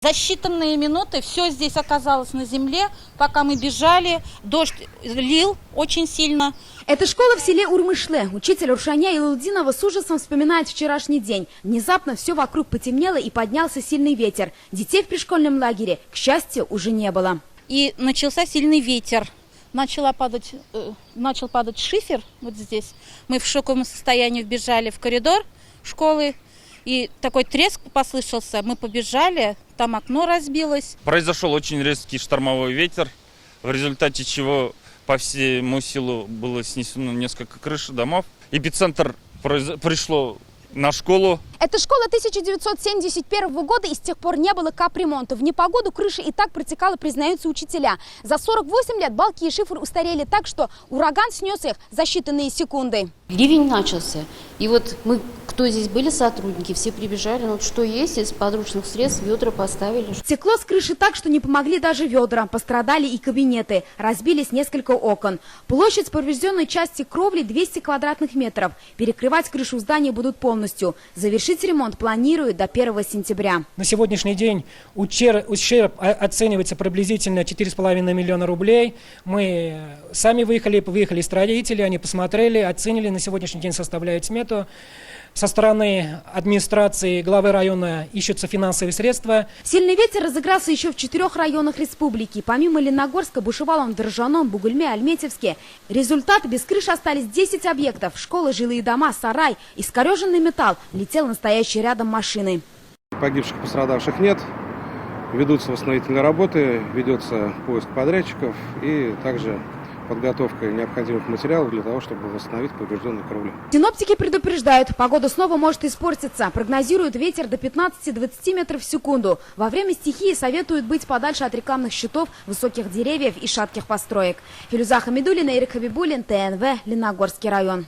За считанные минуты все здесь оказалось на земле. Пока мы бежали, дождь лил очень сильно. Это школа в селе Урмышле. Учитель Рушания Илудинова с ужасом вспоминает вчерашний день. Внезапно все вокруг потемнело и поднялся сильный ветер. Детей в пришкольном лагере, к счастью, уже не было. И начался сильный ветер. Начал падать шифер вот здесь. Мы в шоковом состоянии вбежали в коридор школы. И такой треск послышался. Мы побежали, там окно разбилось. Произошел очень резкий штормовой ветер, в результате чего по всему селу было снесено несколько крыш домов. Эпицентр пришло на школу. Это школа 1971 года, и с тех пор не было капремонта. В непогоду крыша и так протекала, признаются учителя. За 48 лет балки и шифр устарели так, что ураган снес их за считанные секунды. Ливень начался. И вот мы, кто здесь были сотрудники, все прибежали. Ну, что есть, из подручных средств ведра поставили. Текло с крыши так, что не помогли даже ведра. Пострадали и кабинеты. Разбились несколько окон. Площадь поврежденной части кровли 200 квадратных метров. Перекрывать крышу здания будут полностью. Завершить ремонт планируют до 1 сентября. На сегодняшний день ущерб оценивается приблизительно 4,5 миллиона рублей. Мы сами выехали строители, они посмотрели, оценили. На сегодняшний день составляют смету. Со стороны администрации главы района ищутся финансовые средства. Сильный ветер разыгрался еще в 4 районах республики. Помимо Леногорска бушевал он в Дрожжаном, Бугульме, Альметьевске. Результат: без крыши остались 10 объектов. Школы, жилые дома, сарай. Искореженный металл. Летел настоящий рядом машины. Погибших, пострадавших нет. Ведутся восстановительные работы, ведется поиск подрядчиков и также подготовка необходимых материалов для того, чтобы восстановить поврежденные кровли. Синоптики предупреждают, погода снова может испортиться. Прогнозируют ветер до 15-20 метров в секунду. Во время стихии советуют быть подальше от рекламных щитов, высоких деревьев и шатких построек. Филюза Хамидуллина, Ирик Хабибуллин, ТНВ, Леногорский район.